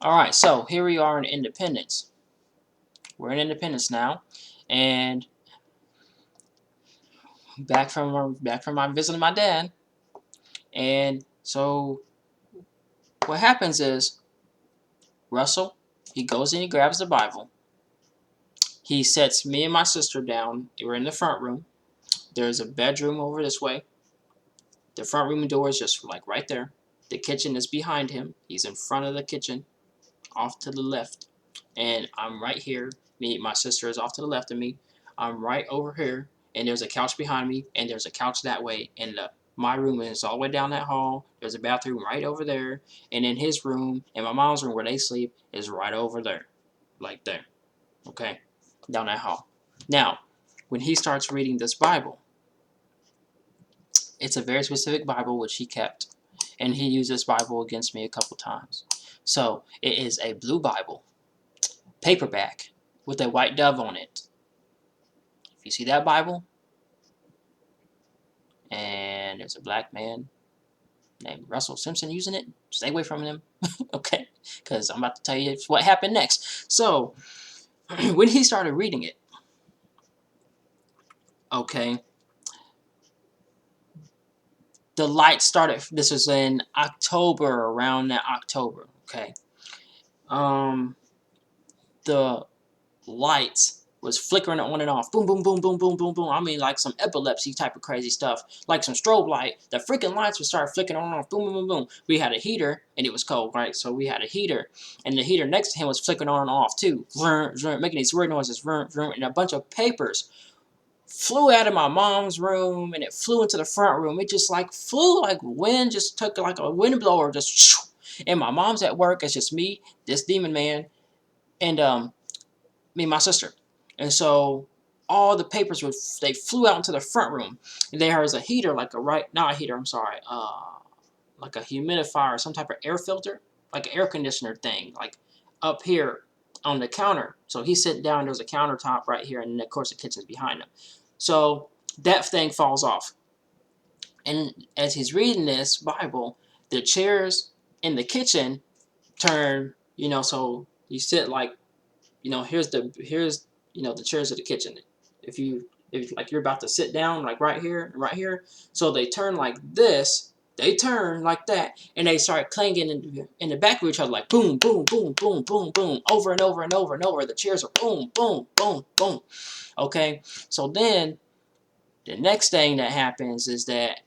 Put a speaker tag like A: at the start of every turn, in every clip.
A: Alright, so here we are in Independence. We're in Independence now. And back from my visit with my dad. And so what happens is Russell, he goes and he grabs the Bible. He sets me and my sister down. We're in the front room. There's a bedroom over this way. The front room door is just like right there. The kitchen is behind him. He's in front of the kitchen, off to the left. And I'm right here. My sister is off to the left of me. I'm right over here. And there's a couch behind me. And there's a couch that way. And my room is all the way down that hall. There's a bathroom right over there. And in his room and my mom's room where they sleep is right over there. Like there. Okay? Down that hall. Now, when he starts reading this Bible, it's a very specific Bible which he kept. And he used this Bible against me a couple times. So, it is a blue Bible. Paperback. With a white dove on it. If you see that Bible, and there's a black man named Russell Simpson using it, stay away from him. Okay? Because I'm about to tell you what happened next. So, when he started reading it, okay, the light started. This was in October, around that October, okay. The lights was flickering on and off. Boom, boom, boom, boom, boom, boom, boom. I mean, like some epilepsy type of crazy stuff. Like some strobe light. The freaking lights would start flickering on and off. Boom, boom, boom, boom. We had a heater, and it was cold, right? So we had a heater, and the heater next to him was flickering on and off, too. Vroom, vroom, making these weird noises. Vroom, vroom, and a bunch of papers flew out of my mom's room, and it flew into the front room. It just, like, flew like wind. Just took, like, a wind blower. Just, and my mom's at work. It's just me, this demon man, and, me and my sister. And so all the papers they flew out into the front room. And there was a heater, like not a heater, I'm sorry, like a humidifier, some type of air filter, like an air conditioner thing, like up here on the counter. So he's sitting down, there's a countertop right here, and of course the kitchen's behind him. So that thing falls off. And as he's reading this Bible, the chairs in the kitchen turn, so you sit like, here's the chairs of the kitchen. If like you're about to sit down, like right here, so they turn like this, they turn like that, and they start clanging in the back of each other, like boom, boom, boom, boom, boom, boom, over and over and over and over. The chairs are boom, boom, boom, boom. Okay, so then the next thing that happens is that,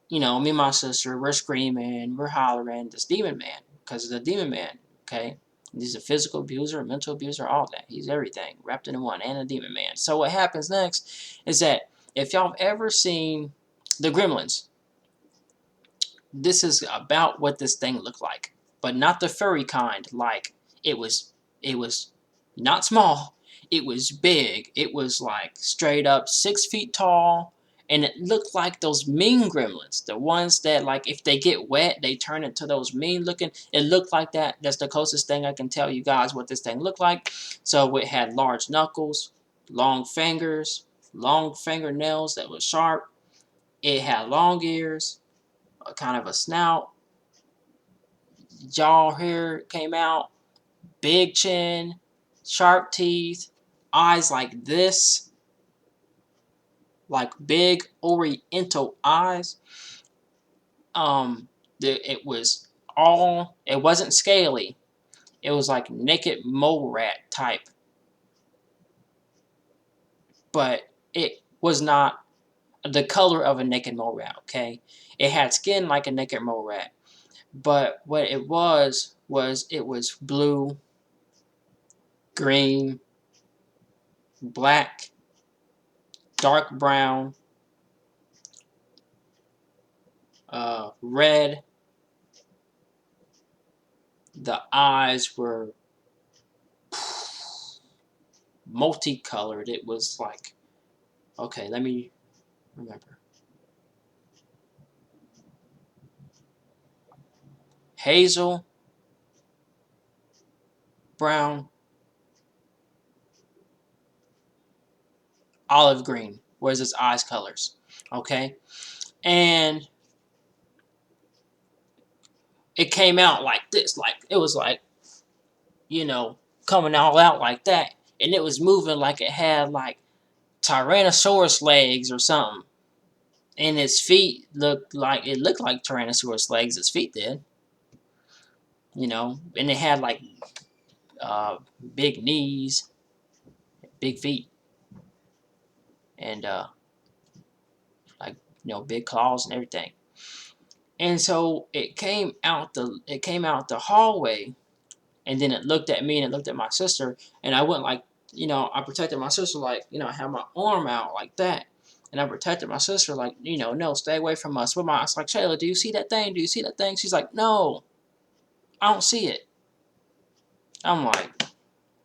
A: me and my sister, we're screaming, we're hollering, this demon man, because of the demon man, okay? He's a physical abuser, a mental abuser, all that. He's everything, wrapped in one, and a demon man. So what happens next is that if y'all have ever seen the Gremlins, this is about what this thing looked like. But not the furry kind, like it was not small, it was big. It was like straight up 6 feet tall, and it looked like those mean gremlins, the ones that, like, if they get wet they turn into those mean looking. It looked like that. That's the closest thing I can tell you guys what this thing looked like. So it had large knuckles, long fingers, long fingernails that were sharp. It had long ears, a kind of a snout, jaw hair came out, big chin, sharp teeth, eyes like this, like big oriental eyes. It was it wasn't scaly. It was like naked mole rat type. But it was not the color of a naked mole rat, okay? It had skin like a naked mole rat. But what it was it was blue, green, black, dark brown, red. The eyes were multicolored. It was like, okay, let me remember. Hazel, brown, olive green was his eyes colors. Okay? And it came out like this, like it was like, coming all out like that, and it was moving like it had like Tyrannosaurus legs or something, and its feet looked like Tyrannosaurus legs. Its feet did, and it had like uh, big knees, big feet, and like big claws and everything. And so it came out the hallway, and then it looked at me and it looked at my sister, and I went like, I protected my sister like, I had my arm out like that, and I protected my sister like, no, stay away from us. But I was like, Shayla, do you see that thing? Do you see that thing? She's like, no, I don't see it. I'm like,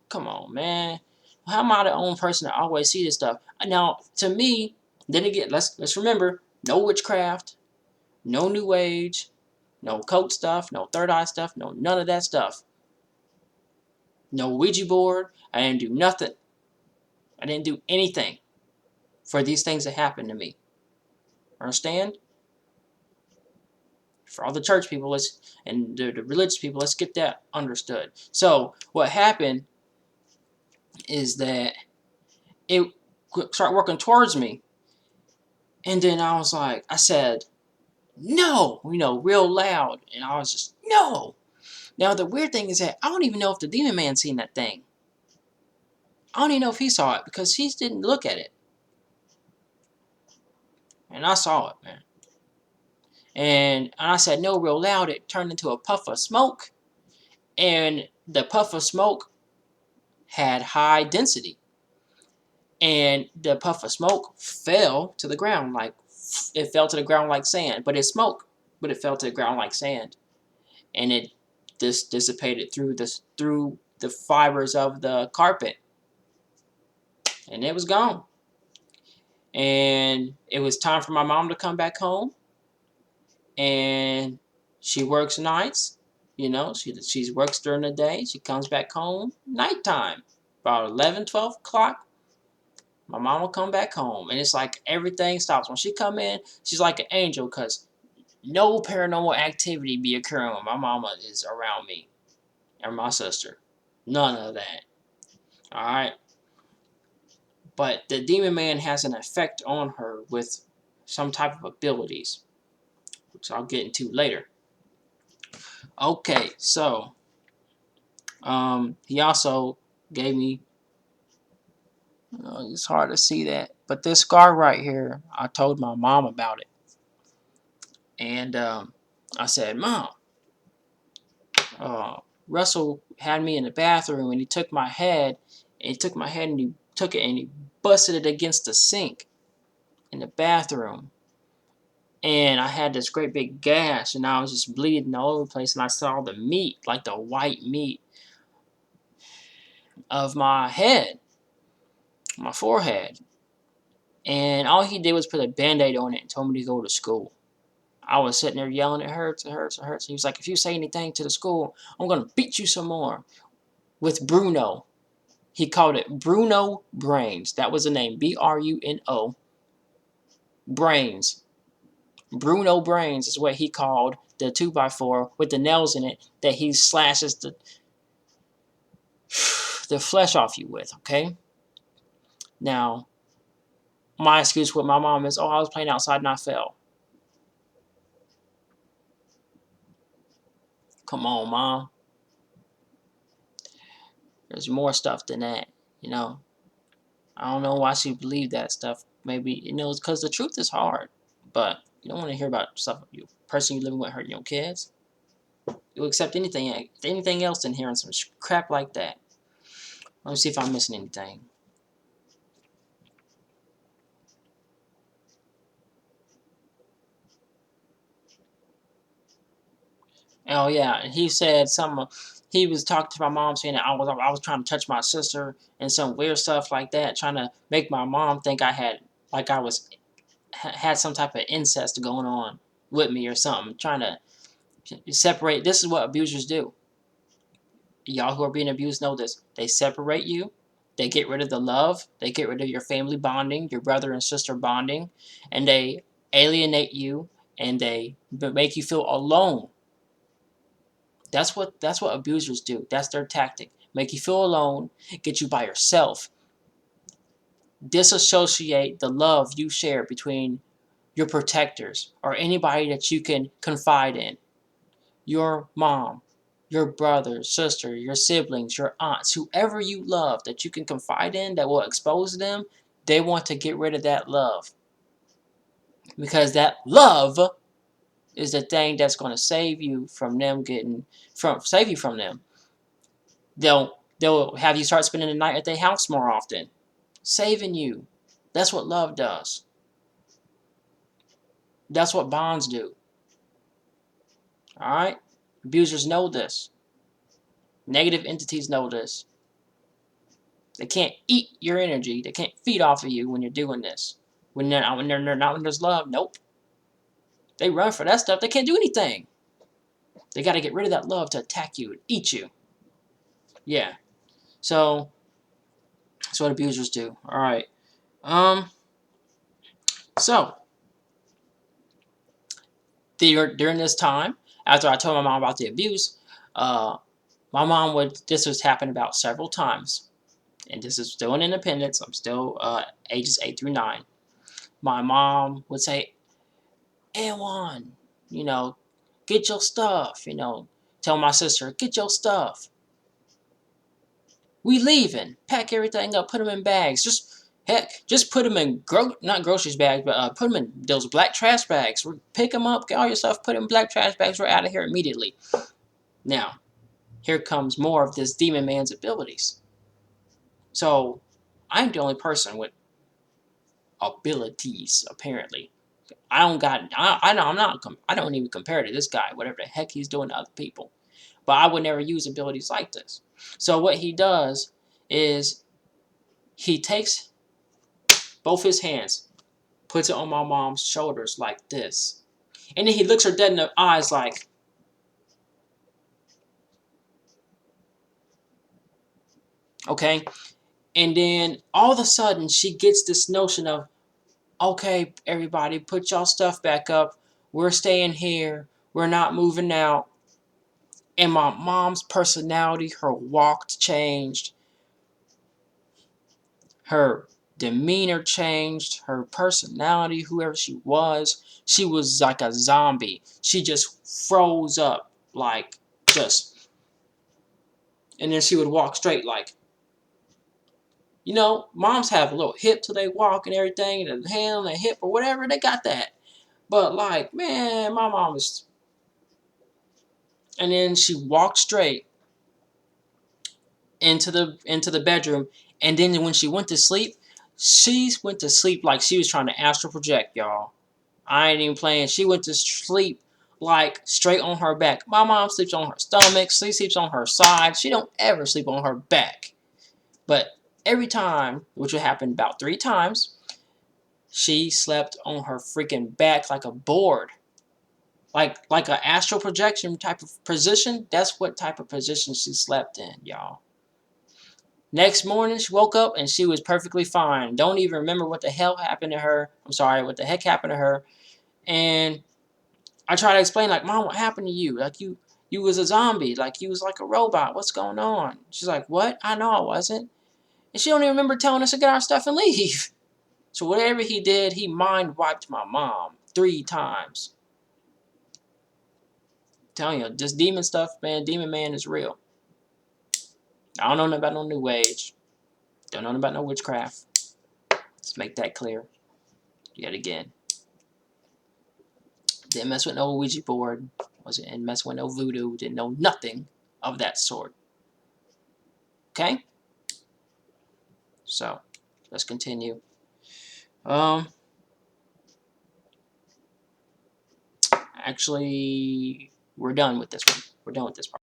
A: come on, man. How am I the only person that always see this stuff? Now, to me, then again, let's remember, no witchcraft, no new age, no cult stuff, no third eye stuff, no none of that stuff. No Ouija board. I didn't do nothing. I didn't do anything for these things to happen to me. Understand? For all the church people, and the religious people, let's get that understood. So what happened is that it started working towards me, and then I said, no, real loud, and I was just, no. Now the weird thing is that I don't even know if the demon man seen that thing. I don't even know if he saw it because he didn't look at it, and I saw it, man. And I said no real loud. It turned into a puff of smoke, and the puff of smoke had high density, and the puff of smoke fell to the ground like it fell to the ground like sand, but it's smoke, but it fell to the ground like sand, and it just dissipated through the fibers of the carpet, and it was gone. And it was time for my mom to come back home, and she works nights. She works during the day. She comes back home nighttime, about 11, 12 o'clock. My mom will come back home, and it's like everything stops. When she come in, she's like an angel, because no paranormal activity be occurring when my mama is around me or my sister. None of that. Alright? But the demon man has an effect on her with some type of abilities, which I'll get into later. Okay, so he also gave me, it's hard to see that, but this scar right here, I told my mom about it. And I said, Mom, Russell had me in the bathroom, and he took my head, and he took it and he busted it against the sink in the bathroom. And I had this great big gash, and I was just bleeding all over the place, and I saw the meat, like the white meat of my head, my forehead. And all he did was put a Band-Aid on it and told me to go to school. I was sitting there yelling, it hurts, it hurts, it hurts. He was like, if you say anything to the school, I'm going to beat you some more. With Bruno. He called it Bruno Brains. That was the name. Bruno. Brains. Bruno Brains is what he called the 2x4 with the nails in it that he slashes the flesh off you with, okay? Now, my excuse with my mom is, I was playing outside and I fell. Come on, Mom. There's more stuff than that, I don't know why she believed that stuff. Maybe, it's because the truth is hard. But you don't want to hear about stuff, you person you living with hurting your kids. You'll accept anything else than hearing some crap like that. Let me see if I'm missing anything. Oh yeah, and he said something. He was talking to my mom saying that I was trying to touch my sister and some weird stuff like that, trying to make my mom think had some type of incest going on with me or something, trying to separate. This is what abusers do. Y'all who are being abused know this. They separate you. They get rid of the love. They get rid of your family bonding, your brother and sister bonding, and they alienate you, and they make you feel alone. That's what abusers do. That's their tactic. Make you feel alone, get you by yourself, disassociate the love you share between your protectors or anybody that you can confide in. Your mom, your brother, sister, your siblings, your aunts, whoever you love that you can confide in that will expose them, they want to get rid of that love. Because that love is the thing that's going to save you from them save you from them. They'll have you start spending the night at their house more often, saving you. That's what love does. That's what bonds do. All right? Abusers know this. Negative entities know this. They can't eat your energy. They can't feed off of you when you're doing this. When there's love, nope. They run for that stuff. They can't do anything. They got to get rid of that love to attack you and eat you. Yeah. So that's what abusers do. All right. So during this time, after I told my mom about the abuse, my mom this was happening about several times. And this is still in Independence. I'm still ages 8 through 9. My mom would say, Anwan, you know, get your stuff, tell my sister, get your stuff. We leaving. Pack everything up, put them in bags. Just put them in, not groceries bags, but put them in those black trash bags. Pick them up, get all your stuff, put them in black trash bags. We're out of here immediately. Now, here comes more of this demon man's abilities. So, I'm the only person with abilities, apparently. I don't got, I know I'm not, I don't even compare to this guy, whatever the heck he's doing to other people. But I would never use abilities like this. So what he does is he takes both his hands, puts it on my mom's shoulders like this. And then he looks her dead in the eyes like, okay? And then all of a sudden she gets this notion of, okay, everybody, put y'all stuff back up. We're staying here. We're not moving out. And my mom's personality, her walk changed. Her demeanor changed. Her personality, whoever she was like a zombie. She just froze up, like, just. And then she would walk straight, like, moms have a little hip till they walk and everything, and a hand on the hip or whatever, they got that. But, like, man, my mom is. And then she walked straight into the bedroom, and then when she went to sleep like she was trying to astral project, y'all. I ain't even playing. She went to sleep like straight on her back. My mom sleeps on her stomach. She sleeps on her side. She don't ever sleep on her back. But every time, which would happen about 3 times, she slept on her freaking back like a board. Like an astral projection type of position. That's what type of position she slept in, y'all. Next morning, she woke up and she was perfectly fine. Don't even remember what the hell happened to her. I'm sorry, what the heck happened to her. And I try to explain, like, Mom, what happened to you? Like, you was a zombie. Like, you was like a robot. What's going on? She's like, what? I know I wasn't. And she don't even remember telling us to get our stuff and leave. So whatever he did, he mind wiped my mom 3 times. I'm telling you, this demon stuff, man, demon man is real. I don't know nothing about no new age. Don't know nothing about no witchcraft. Let's make that clear. Yet again. Didn't mess with no Ouija board. Wasn't mess with no voodoo. Didn't know nothing of that sort. Okay? So, let's continue. Actually, we're done with this one. We're done with this part.